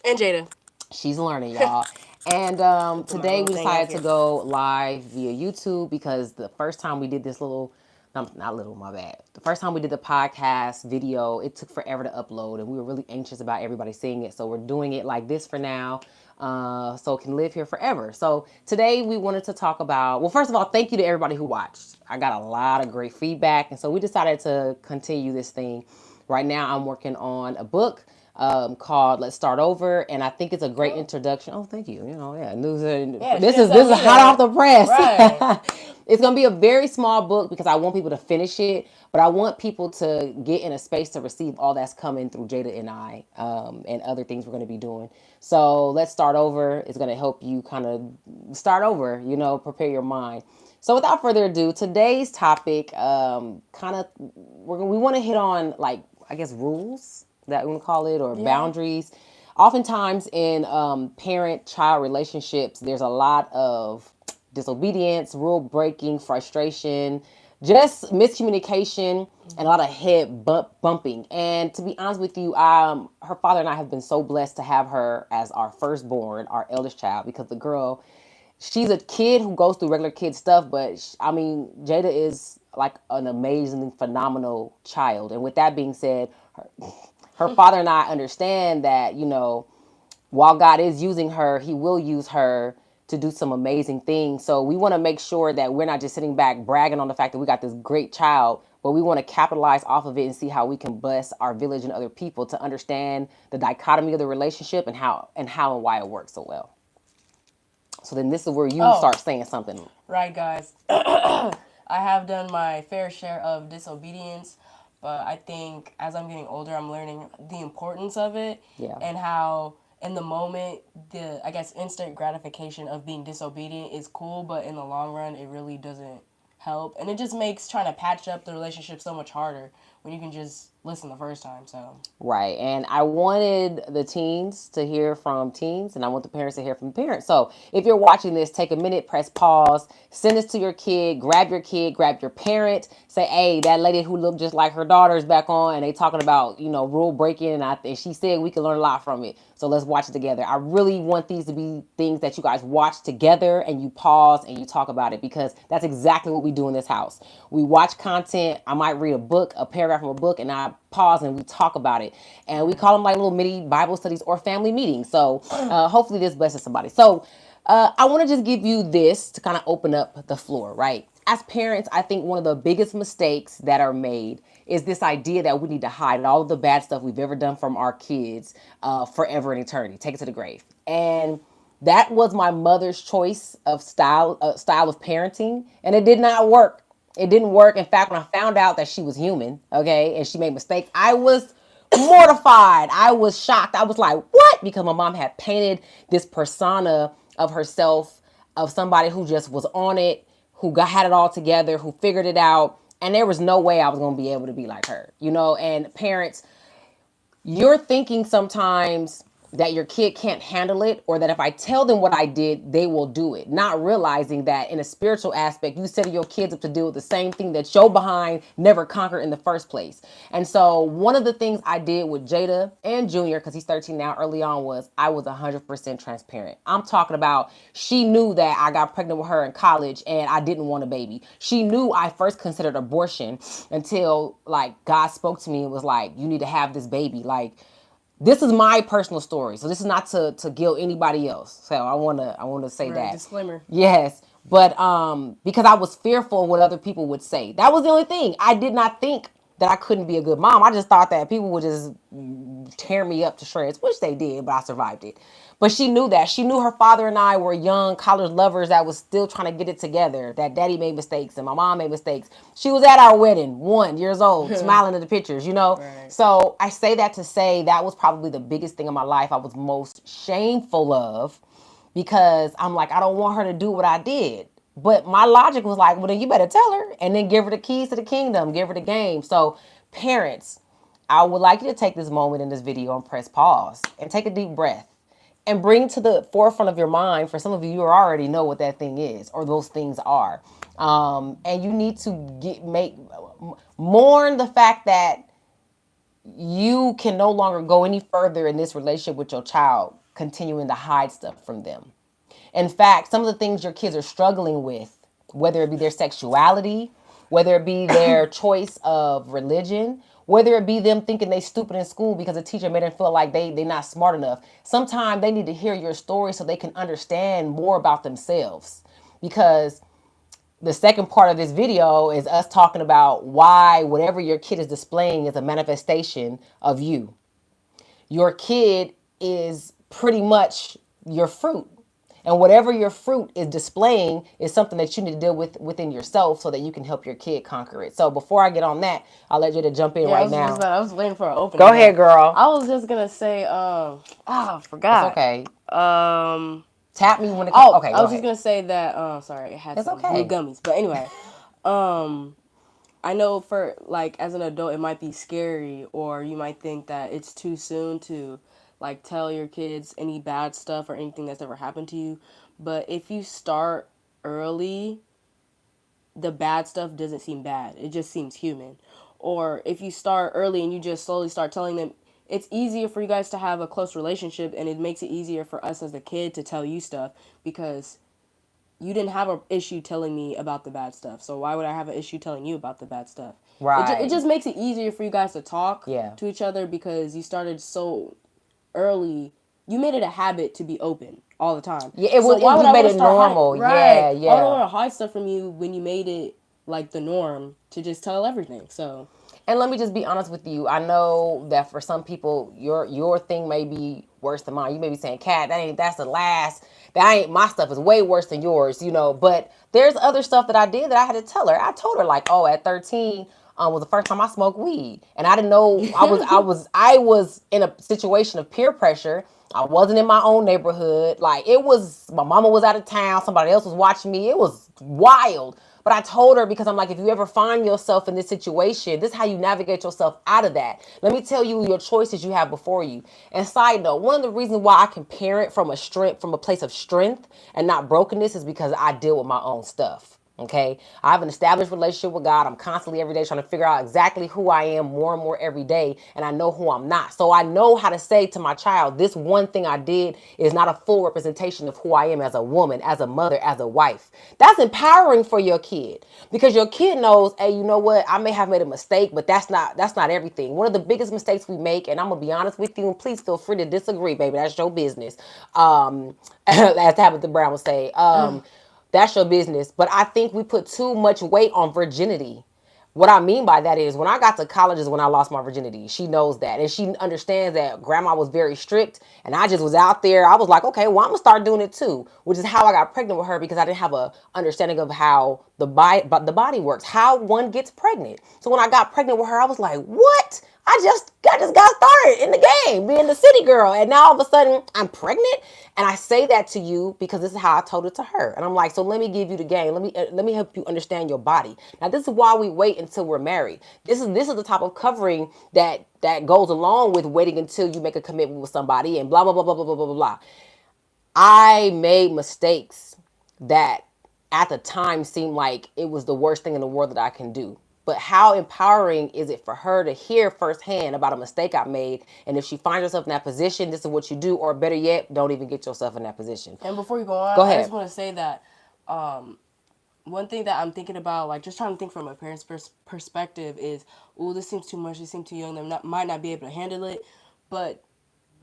And Jada. She's learning, y'all. And Put my today little we thing up decided to here. go live via YouTube because the first time we did this little, no, not little, my bad. The first time we did the podcast video, it took forever to upload, and we were really anxious about everybody seeing it. So we're doing it like this for now, so it can live here forever. So today we wanted to talk about, well, first of all, thank you to everybody who watched. I got a lot of great feedback, and so we decided to continue this thing. Right now, I'm working on a book called "Let's Start Over," and I think it's a great Oh. introduction. Oh, thank you. You know, yeah, news. Yeah, she This didn't is tell this is me hot off that. the press. Right. It's gonna be a very small book because I want people to finish it, but I want people to get in a space to receive all that's coming through Jada and I, and other things we're gonna be doing. So let's start over. It's gonna help you kind of start over. You know, prepare your mind. So without further ado, today's topic, we want to hit on, like, I guess, rules that we want to call it, or Yeah. boundaries. Oftentimes in parent-child relationships, there's a lot of disobedience, rule breaking, frustration, just miscommunication, and a lot of head bumping. And to be honest with you, her father and I have been so blessed to have her as our firstborn, our eldest child, because the girl, she's a kid who goes through regular kid stuff, but I mean, Jada is like an amazing, phenomenal child. And with that being said, her father and I understand that, while God is using her, He will use her to do some amazing things. So we want to make sure that we're not just sitting back bragging on the fact that we got this great child, but we want to capitalize off of it and see how we can bless our village and other people to understand the dichotomy of the relationship and how and why it works so well. So then this is where you Oh, start saying something. right, guys. I have done my fair share of disobedience, but I think as I'm getting older, I'm learning the importance of it Yeah. and how in the moment, the I guess instant gratification of being disobedient is cool, but in the long run, it really doesn't help, and it just makes trying to patch up the relationship so much harder when you can just listen the first time. So Right. And I wanted the teens to hear from teens, and I want the parents to hear from parents. So if you're watching this, take a minute, press pause, send this to your kid, grab your parent, say, hey, that lady who looked just like her daughter is back on, and they talking about, rule breaking, and she said we can learn a lot from it. So let's watch it together. I really want these to be things that you guys watch together and you pause and you talk about it, because that's exactly what we do in this house. We watch content. I might read a book, a paragraph from a book, and I pause and we talk about it. And we right. call them like little mini Bible studies or family meetings. So hopefully this blesses somebody. So I want to just give you this to kind of open up the floor, right? As parents, I think one of the biggest mistakes that are made is this idea that we need to hide all of the bad stuff we've ever done from our kids forever and eternity, take it to the grave. And that was my mother's choice of style of parenting, and it did not work. It didn't work. In fact, when I found out that she was human, okay, and she made mistakes, I was mortified. I was shocked. I was like, what? Because my mom had painted this persona of herself, of somebody who just was on it, who had it all together, who figured it out. And there was no way I was going to be able to be like her, And parents, you're thinking sometimes that your kid can't handle it, or that if I tell them what I did, they will do it. Not realizing that in a spiritual aspect, you set your kids up to deal with the same thing that your behind never conquered in the first place. And so one of the things I did with Jada and Junior, because he's 13 now, early on, was I was 100% transparent. I'm talking about, she knew that I got pregnant with her in college and I didn't want a baby. She knew I first considered abortion until, like, God spoke to me and was like, you need to have this baby. Like, this is my personal story, so this is not to guilt anybody else. So I want to say Right. that. Disclaimer. Yes, but because I was fearful of what other people would say. That was the only thing. I did not think that I couldn't be a good mom. I just thought that people would just tear me up to shreds, which they did, but I survived it. But she knew that. She knew her father and I were young college lovers that was still trying to get it together. That daddy made mistakes and my mom made mistakes. She was at our wedding, 1 years old, smiling at the pictures. Right. So I say that to say that was probably the biggest thing in my life I was most shameful of, because I'm like, I don't want her to do what I did. But my logic was like, well, then you better tell her and then give her the keys to the kingdom, give her the game. So, parents, I would like you to take this moment in this video and press pause and take a deep breath and bring to the forefront of your mind, for some of you, you already know what that thing is or those things are. And you need to mourn the fact that you can no longer go any further in this relationship with your child, continuing to hide stuff from them. In fact, some of the things your kids are struggling with, whether it be their sexuality, whether it be their choice of religion, whether it be them thinking they stupid in school because a teacher made them feel like they're not smart enough. Sometimes they need to hear your story so they can understand more about themselves. Because the second part of this video is us talking about why whatever your kid is displaying is a manifestation of you. Your kid is pretty much your fruit. And whatever your fruit is displaying is something that you need to deal with within yourself so that you can help your kid conquer it. So before I get on that, I'll let you to jump in Yeah, right now. I was waiting for an opening. Go ahead, girl. I was just gonna say, I forgot. It's okay. Um, Tap me when it comes. Okay, I go was ahead. just gonna say that. Sorry, it had It's some okay. blue gummies. But anyway, I know for like as an adult, it might be scary, or you might think that it's too soon to like tell your kids any bad stuff or anything that's ever happened to you. But if you start early, the bad stuff doesn't seem bad. It just seems human. Or if you start early and you just slowly start telling them, it's easier for you guys to have a close relationship, and it makes it easier for us as a kid to tell you stuff because you didn't have an issue telling me about the bad stuff. So why would I have an issue telling you about the bad stuff? Right. It just makes it easier for you guys to talk Yeah. to each other because you started so early. You made it a habit to be open all the time. Yeah, So why would you I made want it to start normal. hiding? Right. Yeah. I don't want to hide stuff from you when you made it like the norm to just tell everything. So And let me just be honest with you. I know that for some people, your thing may be worse than mine. You may be saying, "Cat, that's the last. That ain't my stuff is way worse than yours," you know. But there's other stuff that I did that I had to tell her. I told her like, "Oh, at 13, was the first time I smoked weed, and I didn't know I was in a situation of peer pressure. I wasn't in my own neighborhood. Like it was, my mama was out of town. Somebody else was watching me. It was wild." But I told her because I'm like, if you ever find yourself in this situation, this is how you navigate yourself out of that. Let me tell you your choices you have before you. And side note, one of the reasons why I can parent from a place of strength and not brokenness is because I deal with my own stuff. Okay, I have an established relationship with God. I'm constantly every day trying to figure out exactly who I am more and more every day, and I know who I'm not. So I know how to say to my child, this one thing I did is not a full representation of who I am as a woman, as a mother, as a wife. That's empowering for your kid because your kid knows, hey, you know what? I may have made a mistake, but that's not everything. One of the biggest mistakes we make, and I'm gonna be honest with you, and please feel free to disagree, baby. That's your business. As Tabitha Brown would say. That's your business. But I think we put too much weight on virginity. What I mean by that is when I got to college is when I lost my virginity. She knows that. And she understands that grandma was very strict and I just was out there. I was like, okay, well, I'm gonna start doing it too, which is how I got pregnant with her because I didn't have a understanding of how the body works, how one gets pregnant. So when I got pregnant with her, I was like, what? I just got started in the game, being the city girl, and now all of a sudden I'm pregnant. And I say that to you because this is how I told it to her. And I'm like, so let me give you the game. Let me help you understand your body. Now this is why we wait until we're married. This is the type of covering that goes along with waiting until you make a commitment with somebody and blah blah blah blah blah blah blah blah. I made mistakes that at the time seemed like it was the worst thing in the world that I can do. But how empowering is it for her to hear firsthand about a mistake I made? And if she finds herself in that position, this is what you do, or better yet, don't even get yourself in that position. and before you go on, Go I ahead. just want to say that one thing that I'm thinking about, like just trying to think from a parent's perspective, is, oh, this seems too much. They seem too young. They might not be able to handle it. But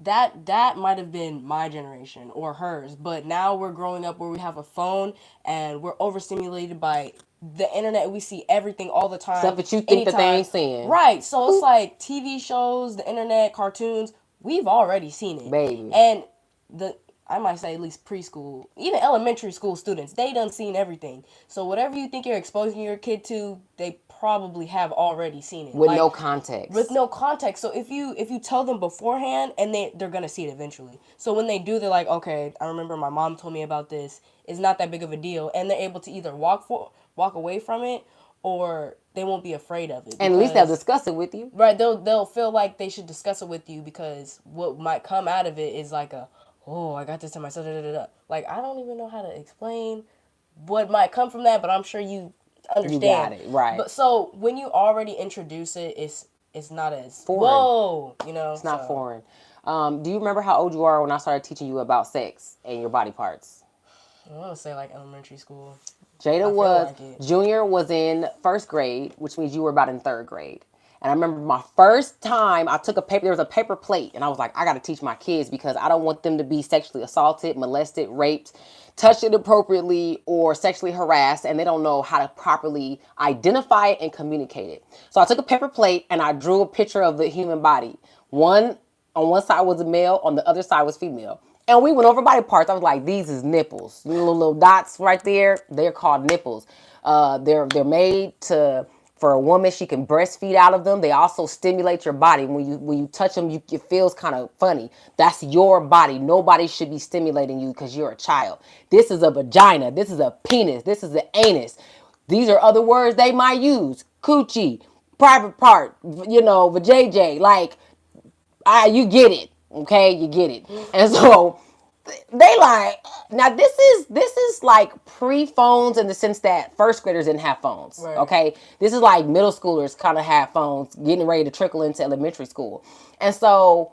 that might have been my generation or hers. But now we're growing up where we have a phone and we're overstimulated by the internet. We see everything all the time. Stuff that you think that they ain't seeing. Right. So it's like TV shows, the internet, cartoons. We've already seen it. Baby. And I might say at least preschool, even elementary school students, they done seen everything. So whatever you think you're exposing your kid to, they probably have already seen it. With no context. With no context. So if you tell them beforehand, and they're gonna see it eventually. So when they do, they're like, okay, I remember my mom told me about this. It's not that big of a deal, and they're able to either walk away from it, or they won't be afraid of it. And at least they'll discuss it with you. Right, they'll feel like they should discuss it with you because what might come out of it is like oh, I got this to myself. Da, da, da, da. Like, I don't even know how to explain what might come from that, but I'm sure you understand. You got it, right. But so when you already introduce it, it's not as Foreign. whoa, It's not so foreign. Do you remember how old you are when I started teaching you about sex and your body parts? I want to say like elementary school. Jada I feel was, like it. Junior was in first grade, which means you were about in third grade. And I remember my first time I took a paper, there was a paper plate, and I was like, I got to teach my kids because I don't want them to be sexually assaulted, molested, raped, touched inappropriately, or sexually harassed, and they don't know how to properly identify it and communicate it. So I took a paper plate and I drew a picture of the human body. One on one side was a male, on the other side was female. And we went over body parts. I was like, these is nipples. Little dots right there. They're called nipples. They're made to for a woman. She can breastfeed out of them. They also stimulate your body. When you touch them, it feels kind of funny. That's your body. Nobody should be stimulating you because you're a child. This is a vagina. This is a penis. This is an anus. These are other words they might use. Coochie, private part, vajayjay. Like, you get it, okay? You get it. And so they like, now this is like pre-phones in the sense that first graders didn't have phones, Right. okay? This is like middle schoolers kind of have phones, getting ready to trickle into elementary school. And so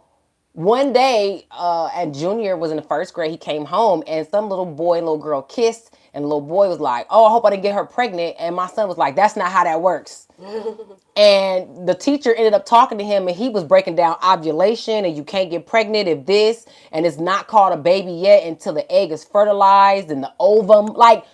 one day, and Junior was in the first grade, he came home and some little boy and little girl kissed, and the little boy was like, oh, I hope I didn't get her pregnant. And my son was like, that's not how that works. And the teacher ended up talking to him, and he was breaking down ovulation, and you can't get pregnant if this, and it's not called a baby yet until the egg is fertilized and the ovum. Like,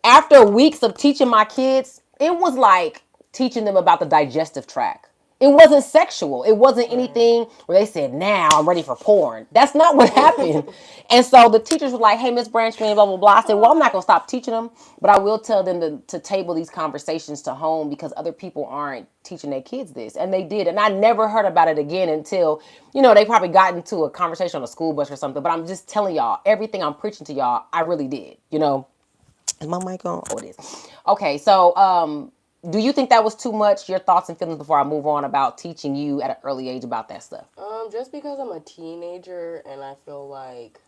after weeks of teaching my kids, it was like teaching them about the digestive tract. It wasn't sexual. It wasn't Right. anything where they said, now I'm ready for porn. That's not what happened. And so the teachers were like, hey, Miss Branchman, blah, blah, blah. I said, well, I'm not going to stop teaching them, but I will tell them to table these conversations to home because other people aren't teaching their kids this. And they did. And I never heard about it again until, they probably got into a conversation on a school bus or something. But I'm just telling y'all, everything I'm preaching to y'all, I really did. Is my mic on? Oh, it is. Okay, so do you think that was too much? Your thoughts and feelings before I move on about teaching you at an early age about that stuff? Just because I'm a teenager and I feel like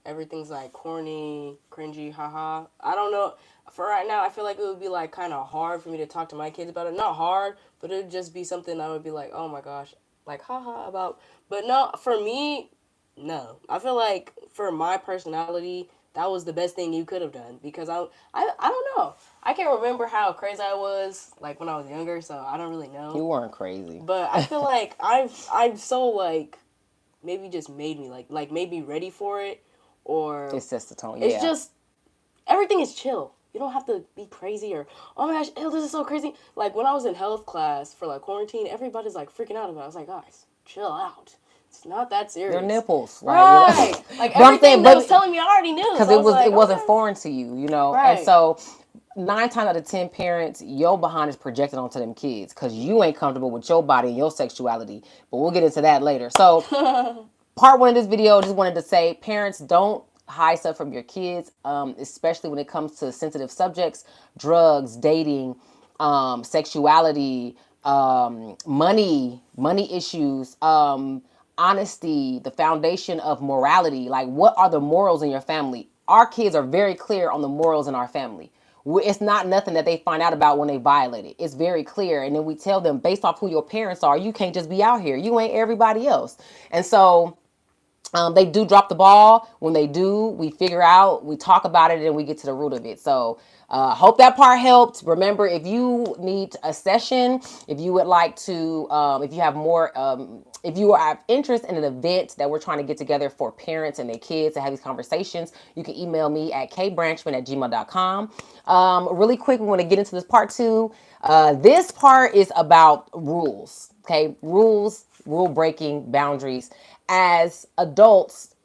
everything's like corny, cringy, haha. I don't know. For right now, I feel like it would be like kind of hard for me to talk to my kids about it. Not hard, but it would just be something I would be like, oh my gosh, like haha about. But no, for me, no. I feel like for my personality, that was the best thing you could have done because I don't know. I can't remember how crazy I was like when I was younger, so I don't really know. You weren't crazy. But I feel like I'm so like maybe just made me like made me ready for it or It sets the tone. Yeah. it's just everything is chill. You don't have to be crazy or oh my gosh, ew, this is so crazy. Like when I was in health class for like quarantine, everybody's like freaking out about it. I was like, guys, chill out. It's not that serious. Their nipples, Right. Like everything they was telling me I already knew. because So it wasn't okay. foreign to you, Right. And so 9 times out of 10 parents, your behind is projected onto them kids because you ain't comfortable with your body and your sexuality. But we'll get into that later. So part one of this video, just wanted to say, parents, don't hide stuff from your kids, especially when it comes to sensitive subjects, drugs, dating, sexuality, money issues, honesty, the foundation of morality. Like, what are the morals in your family? Our kids are very clear on the morals in our family. It's not nothing that they find out about when they violate it. It's very clear. And then we tell them, based off who your parents are, you can't just be out here. You ain't everybody else. And so they do drop the ball. When they do, we figure out, we talk about it, and we get to the root of it. So hope that part helped. Remember, if you need a session, if you would like to, if you have more, if you have interest in an event that we're trying to get together for parents and their kids to have these conversations, you can email me at kbranchman@gmail.com. Really quick, we want to get into this part two. This part is about rules, okay? Rules, rule breaking, boundaries. As adults,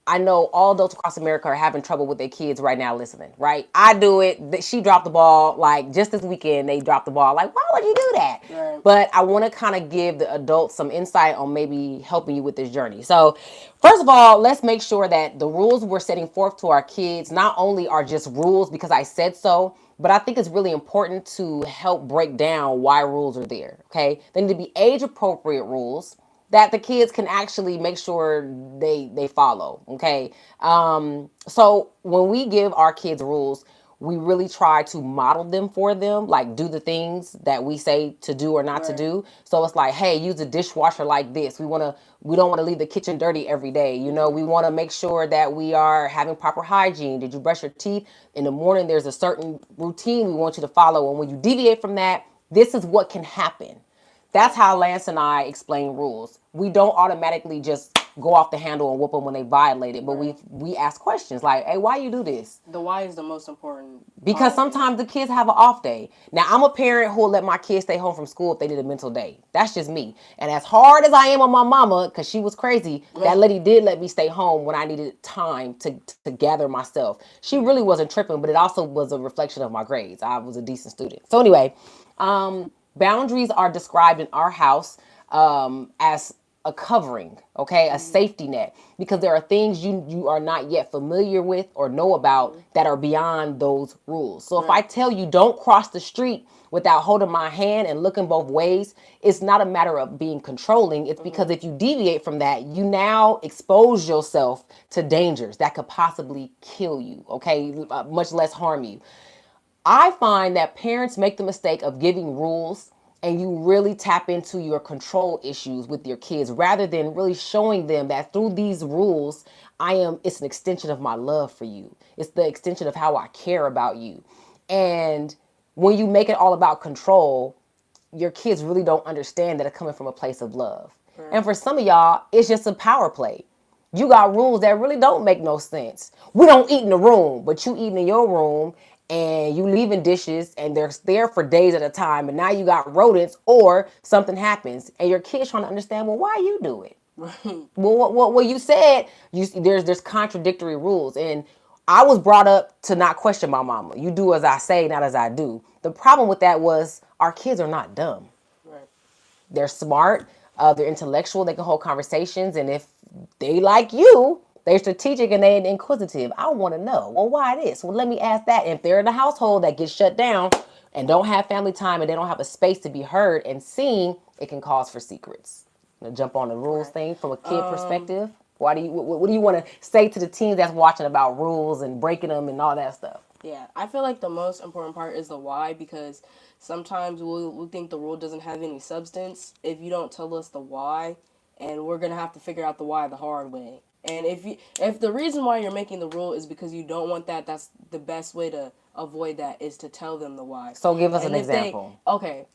I know all adults across America are having trouble with their kids right now listening, right? I do it. She dropped the ball. Like, just this weekend, they dropped the ball. Like, why would you do that? Right. But I want to kind of give the adults some insight on maybe helping you with this journey. So, first of all, let's make sure that the rules we're setting forth to our kids not only are just rules because I said so, but I think it's really important to help break down why rules are there, okay? They need to be age-appropriate rules that the kids can actually make sure they follow. Okay. So when we give our kids rules, we really try to model them for them, like do the things that we say to do or not to Right. do. So it's like, hey, use a dishwasher like this. We don't want to leave the kitchen dirty every day. You know, we want to make sure that we are having proper hygiene. Did you brush your teeth? In the morning, there's a certain routine we want you to follow. And when you deviate from that, this is what can happen. That's how Lance and I explain rules. We don't automatically just go off the handle and whoop them when they violate it, but we ask questions like, "Hey, why you do this?" The why is the most important. Because sometimes the kids have an off day. Now, I'm a parent who will let my kids stay home from school if they need a mental day. That's just me. And as hard as I am on my mama, because she was crazy, that lady did let me stay home when I needed time to gather myself. She really wasn't tripping, but it also was a reflection of my grades. I was a decent student. So anyway, boundaries are described in our house as a covering, okay, a safety net, because there are things you are not yet familiar with or know about that are beyond those rules. So if I tell you don't cross the street without holding my hand and looking both ways, it's not a matter of being controlling. It's because if you deviate from that, you now expose yourself to dangers that could possibly kill you, okay, much less harm you. I find that parents make the mistake of giving rules and you really tap into your control issues with your kids rather than really showing them that through these rules, it's an extension of my love for you. It's the extension of how I care about you. And when you make it all about control, your kids really don't understand that it's coming from a place of love. And for some of y'all, it's just a power play. You got rules that really don't make no sense. We don't eat in the room, but you eating in your room and you leaving dishes and they're there for days at a time, and now you got rodents or something happens and your kids trying to understand, well, why you do it? Well, what you said, there's contradictory rules, and I was brought up to not question my mama. You do as I say, not as I do. The problem with that was our kids are not dumb. Right. They're smart. They're intellectual. They can hold conversations. And if they like you, they're strategic and they're inquisitive. I want to know, well, why this? Well, let me ask that. And if they're in a household that gets shut down and don't have family time and they don't have a space to be heard and seen, it can cause for secrets. I'm gonna jump on the rules thing from a kid perspective. What do you want to say to the teens that's watching about rules and breaking them and all that stuff? Yeah, I feel like the most important part is the why, because sometimes we'll think the rule doesn't have any substance if you don't tell us the why, and we're gonna have to figure out the why the hard way. And if the reason why you're making the rule is because you don't want that, that's the best way to avoid that is to tell them the why. So give us And an if they- example. okay,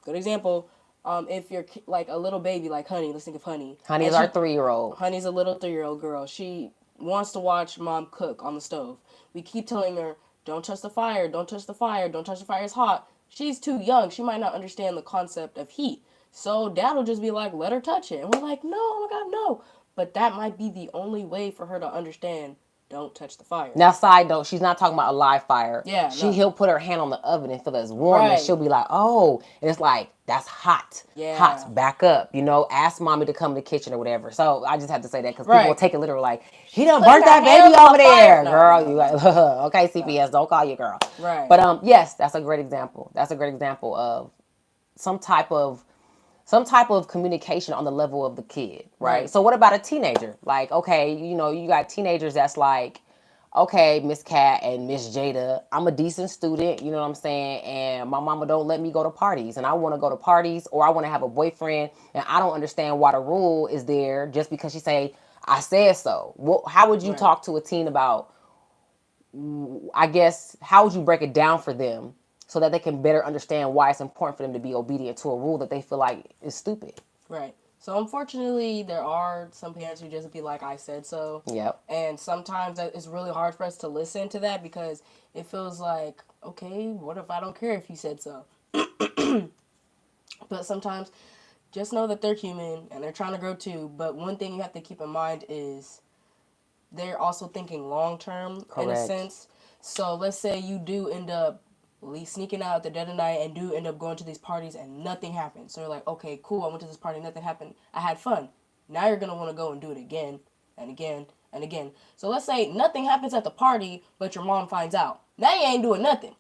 good example. If you're like a little baby like Honey, let's think of Honey. Honey And is our she- 3-year-old. Honey's a little 3-year-old girl. She wants to watch mom cook on the stove. We keep telling her, don't touch the fire, don't touch the fire, don't touch the fire, it's hot. She's too young. She might not understand the concept of heat. So dad will just be like, let her touch it. And we're like, no, oh my God, no. But that might be the only way for her to understand, don't touch the fire. Now, side note, she's not talking about a live fire. Yeah, no. He'll put her hand on the oven and feel it's warm, and Right. she'll be like, oh, and it's like, that's hot. Yeah. Hot, back up, ask mommy to come to the kitchen or whatever. So I just have to say that because Right. people will take it literal like, he done Putting burnt that her hand baby on over the there, fire. No, girl. no, You like, okay, CPS, don't call your girl. Right. But yes, that's a great example. That's a great example of some type of communication on the level of the kid, right? So what about a teenager? Like, okay, you got teenagers that's like, okay, Miss Cat and Miss Jada, I'm a decent student, you know what I'm saying? And my mama don't let me go to parties, and I want to go to parties, or I want to have a boyfriend, and I don't understand why the rule is there just because she say, I said so. How would you talk to a teen about, I guess, how would you break it down for them so that they can better understand why it's important for them to be obedient to a rule that they feel like is stupid? Right. So unfortunately, there are some parents who just be like, I said so. Yep. And sometimes it's really hard for us to listen to that because it feels like, okay, what if I don't care if you said so? But sometimes just know that they're human and they're trying to grow too. But one thing you have to keep in mind is they're also thinking long term in a Correct. sense. So let's say you do end up sneaking out at the dead of night and do end up going to these parties and nothing happens. So you're like, okay, cool, I went to this party, nothing happened. I had fun. Now you're going to want to go and do it again and again and again. So let's say nothing happens at the party, but your mom finds out. Now you ain't doing nothing.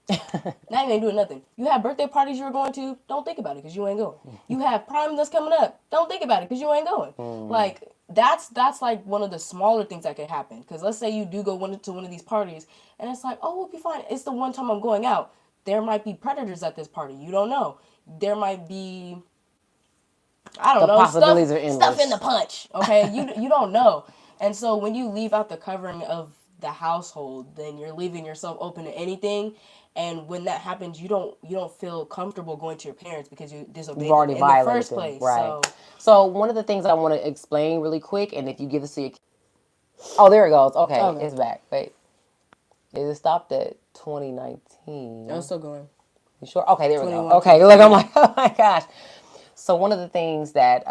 Now you ain't doing nothing. You have birthday parties you were going to, don't think about it because you ain't going. You have prom that's coming up, don't think about it because you ain't going. Like, that's like one of the smaller things that could happen. Because let's say you do go to one of these parties, and it's like, oh, we'll be fine. It's the one time I'm going out. There might be predators at this party. You don't know. There might be, I don't The know, possibilities are stuff in endless. the punch. Okay, you don't know. And so when you leave out the covering of the household, then you're leaving yourself open to anything. And when that happens, you don't feel comfortable going to your parents because you You've disobeyed them already in the violated first them, place. right? So So one of the things I want to explain really quick, and if you give this to your, oh, there it goes. Okay, okay, it's back. Wait, it stopped at I'm 2019. still going. You sure? Okay, there we go. 21, Okay, 22, look, I'm yeah. like, oh my gosh. So one of the things that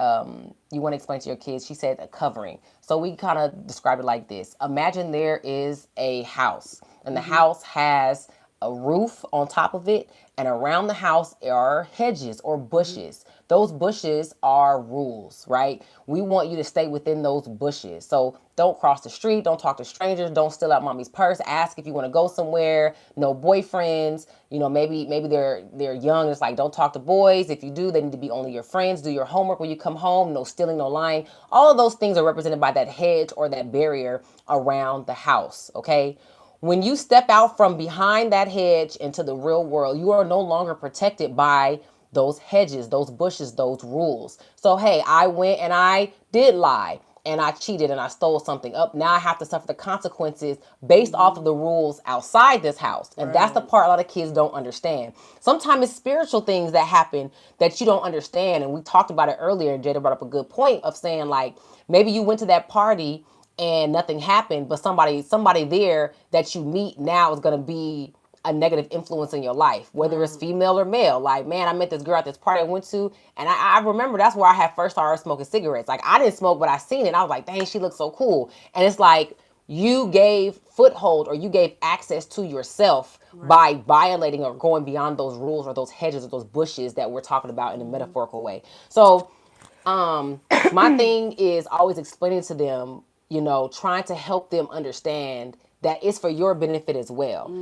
you want to explain to your kids, she said a covering. So we kind of described it like this. Imagine there is a house, and the house has a roof on top of it, and around the house are hedges or bushes. Those bushes are rules, right? We want you to stay within those bushes. So don't cross the street, don't talk to strangers, don't steal out mommy's purse, ask if you want to go somewhere, no boyfriends, maybe they're young, it's like don't talk to boys. If you do, they need to be only your friends. Do your homework when you come home, no stealing, no lying. All of those things are represented by that hedge or that barrier around the house, okay? When you step out from behind that hedge into the real world, you are no longer protected by those hedges, those bushes, those rules. So, hey, I went and I did lie and I cheated and I stole something up. Now I have to suffer the consequences based off of the rules outside this house. And that's the Right. part a lot of kids don't understand. Sometimes it's spiritual things that happen that you don't understand. And we talked about it earlier. Jada brought up a good point of saying, like, maybe you went to that party and nothing happened, but somebody there that you meet now is going to be a negative influence in your life, whether it's Right. female or male. Like, man, I met this girl at this party I went to, and I remember that's where I had first started smoking cigarettes. Like, I didn't smoke, but I seen it. And I was like, dang, she looks so cool. And it's like you gave foothold or you gave access to yourself Right. by violating or going beyond those rules or those hedges or those bushes that we're talking about in a metaphorical way. So my thing is always explaining to them, trying to help them understand that it's for your benefit as well.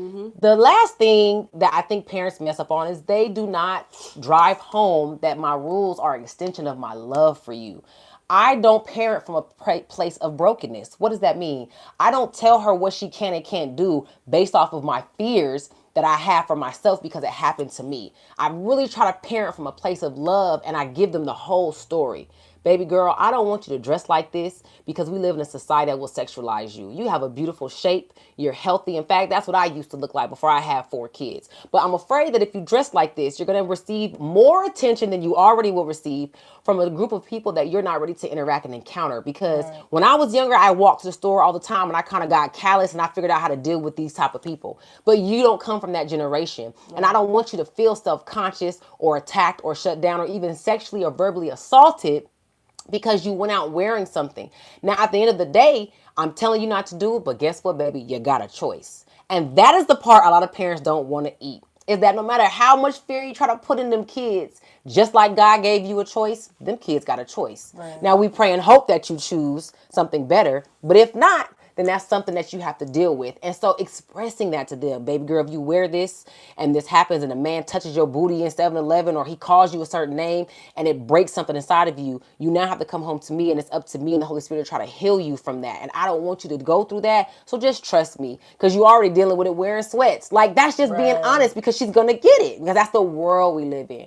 The last thing that I think parents mess up on is they do not drive home that my rules are an extension of my love for you. I don't parent from a place of brokenness. What does that mean? I don't tell her what she can and can't do based off of my fears that I have for myself because it happened to me. I really try to parent from a place of love and I give them the whole story. Baby girl, I don't want you to dress like this because we live in a society that will sexualize you. You have a beautiful shape. You're healthy. In fact, that's what I used to look like before I had 4 kids. But I'm afraid that if you dress like this, you're going to receive more attention than you already will receive from a group of people that you're not ready to interact and encounter. Because Right. when I was younger, I walked to the store all the time and I kind of got callous and I figured out how to deal with these type of people. But you don't come from that generation. And I Right. don't want you to feel self-conscious or attacked or shut down or even sexually or verbally assaulted because you went out wearing something. Now, at the end of the day, I'm telling you not to do it, but guess what, baby? You got a choice. And that is the part a lot of parents don't want to eat. Is that no matter how much fear you try to put in them kids, just like God gave you a choice, them kids got a choice. Right. Now, we pray and hope that you choose something better, but if not, then that's something that you have to deal with. And so expressing that to them, baby girl, if you wear this and this happens and a man touches your booty in 7-Eleven or he calls you a certain name and it breaks something inside of you, you now have to come home to me and it's up to me and the Holy Spirit to try to heal you from that. And I don't want you to go through that. So just trust me because you're already dealing with it wearing sweats. Like that's just being Right. honest because she's going to get it because that's the world we live in.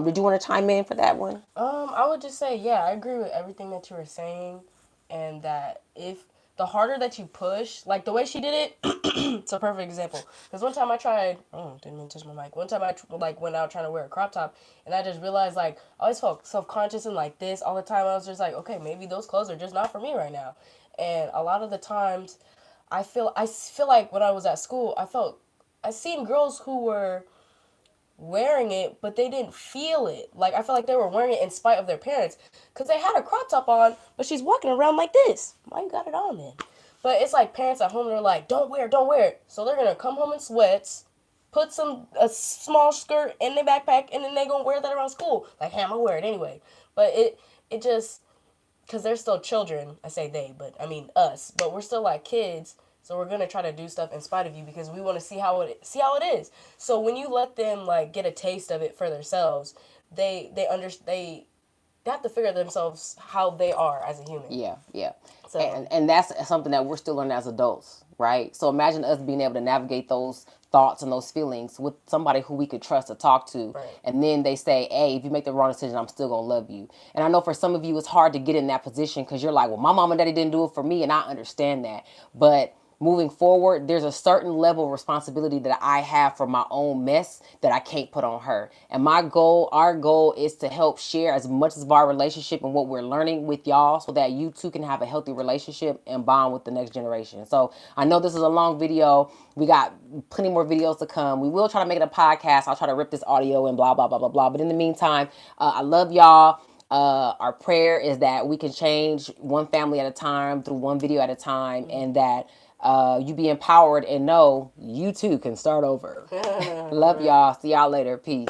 Did you want to chime in for that one? I would just say, yeah, I agree with everything that you were saying, and that if the harder that you push, like the way she did it, it's a perfect example. Because one time I tried, oh, didn't mean to touch my mic. One time I like went out trying to wear a crop top, and I just realized like I always felt self conscious and like this all the time. I was just like, okay, maybe those clothes are just not for me right now. And a lot of the times, I feel like when I was at school, I seen girls who were wearing it, but they didn't feel it. Like I felt like they were wearing it in spite of their parents, because they had a crop top on, but she's walking around like this. Why you got it on then? But it's like parents at home, they're like, don't wear it, don't wear it. So they're gonna come home in sweats, put a small skirt in their backpack, and then they gonna wear that around school. Like, hey, I'm gonna wear it anyway. But it just, because they're still children. I say they, but I mean us. But we're still like kids, so we're gonna try to do stuff in spite of you because we want to see how it is. So when you let them like get a taste of it for themselves, they they have to figure themselves how they are as a human. Yeah, yeah. So And that's something that we're still learning as adults, right? So imagine us being able to navigate those thoughts and those feelings with somebody who we could trust to talk to. Right. And then they say, hey, if you make the wrong decision, I'm still going to love you. And I know for some of you, it's hard to get in that position because you're like, well, my mom and daddy didn't do it for me. And I understand that. But moving forward, there's a certain level of responsibility that I have for my own mess that I can't put on her. And my goal, our goal is to help share as much of our relationship and what we're learning with y'all so that you too can have a healthy relationship and bond with the next generation. So I know this is a long video. We got plenty more videos to come. We will try to make it a podcast. I'll try to rip this audio and blah, blah, blah, blah, blah. But in the meantime, I love y'all. Our prayer is that we can change one family at a time through one video at a time, and that you be empowered and know you too can start over. Love y'all. See y'all later. Peace.